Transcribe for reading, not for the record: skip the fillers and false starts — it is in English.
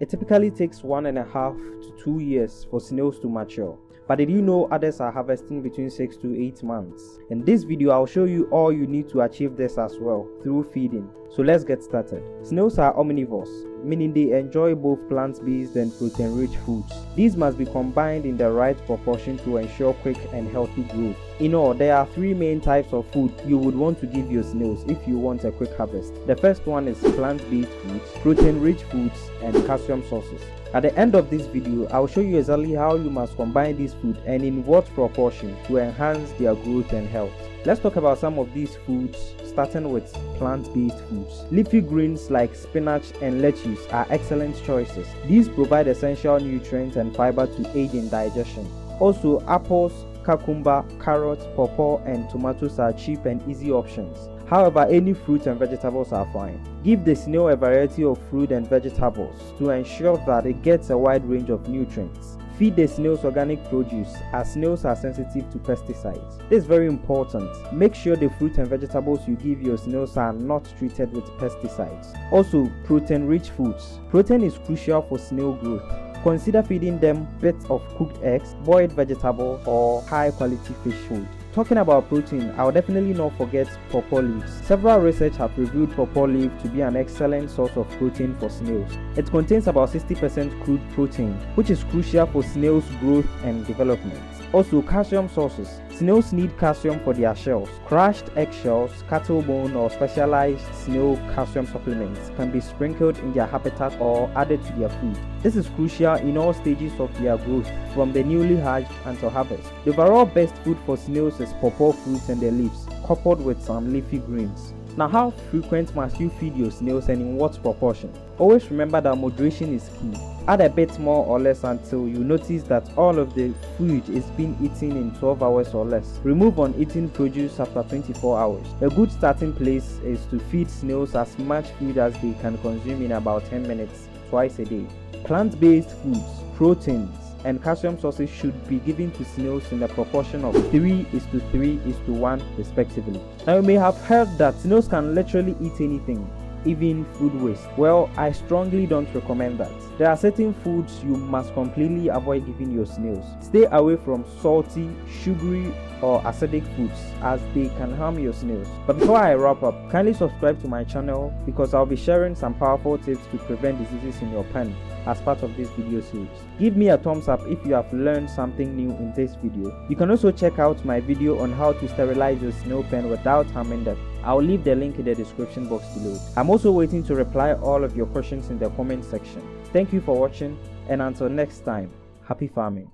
It typically takes 1.5 to 2 years for snails to mature. But did you know others are harvesting between 6 to 8 months? In this video, I'll show you all you need to achieve this as well through feeding. So let's get started. Snails are omnivores, meaning they enjoy both plant-based and protein-rich foods. These must be combined in the right proportion to ensure quick and healthy growth. In all, there are 3 main types of food you would want to give your snails if you want a quick harvest. The first one is plant-based foods, protein-rich foods, and calcium sources. At the end of this video, I'll show you exactly how you must combine these foods and in what proportion to enhance their growth and health. Let's talk about some of these foods, starting with plant-based foods. Leafy greens like spinach and lettuce are excellent choices. These provide essential nutrients and fiber to aid in digestion. Also, apples, cucumber, carrots, pawpaw, and tomatoes are cheap and easy options. However, any fruits and vegetables are fine. Give the snail a variety of fruit and vegetables to ensure that it gets a wide range of nutrients. Feed the snails organic produce, as snails are sensitive to pesticides. This is very important. Make sure the fruit and vegetables you give your snails are not treated with pesticides. Also, protein-rich foods. Protein is crucial for snail growth. Consider feeding them bits of cooked eggs, boiled vegetable, or high-quality fish food. Talking about protein, I'll definitely not forget pawpaw leaves. Several research have revealed pawpaw leaf to be an excellent source of protein for snails. It contains about 60% crude protein, which is crucial for snails' growth and development. Also, calcium sources. Snails need calcium for their shells. Crushed eggshells, cattle bone, or specialized snail calcium supplements can be sprinkled in their habitat or added to their food. This is crucial in all stages of their growth, from the newly hatched until harvest. The overall best food for snails is pawpaw fruits and their leaves, coupled with some leafy greens. Now, how frequent must you feed your snails and in what proportion? Always remember that moderation is key. Add a bit more or less until you notice that all of the food is being eaten in 12 hours or less. Remove uneaten produce after 24 hours. A good starting place is to feed snails as much food as they can consume in about 10 minutes, twice a day. Plant-based foods, proteins, and calcium sources should be given to snails in a proportion of 3:3:1 respectively. Now, you may have heard that snails can literally eat anything, even food waste. Well, I strongly don't recommend that. There are certain foods you must completely avoid giving your snails. Stay away from salty, sugary, or acidic foods as they can harm your snails. But before I wrap up, kindly subscribe to my channel because I'll be sharing some powerful tips to prevent diseases in your pen as part of this video series. Give me a thumbs up if you have learned something new in this video. You can also check out my video on how to sterilize your snail pen without harming them. I'll leave the link in the description box below. I'm also waiting to reply all of your questions in the comment section. Thank you for watching, and until next time, happy farming.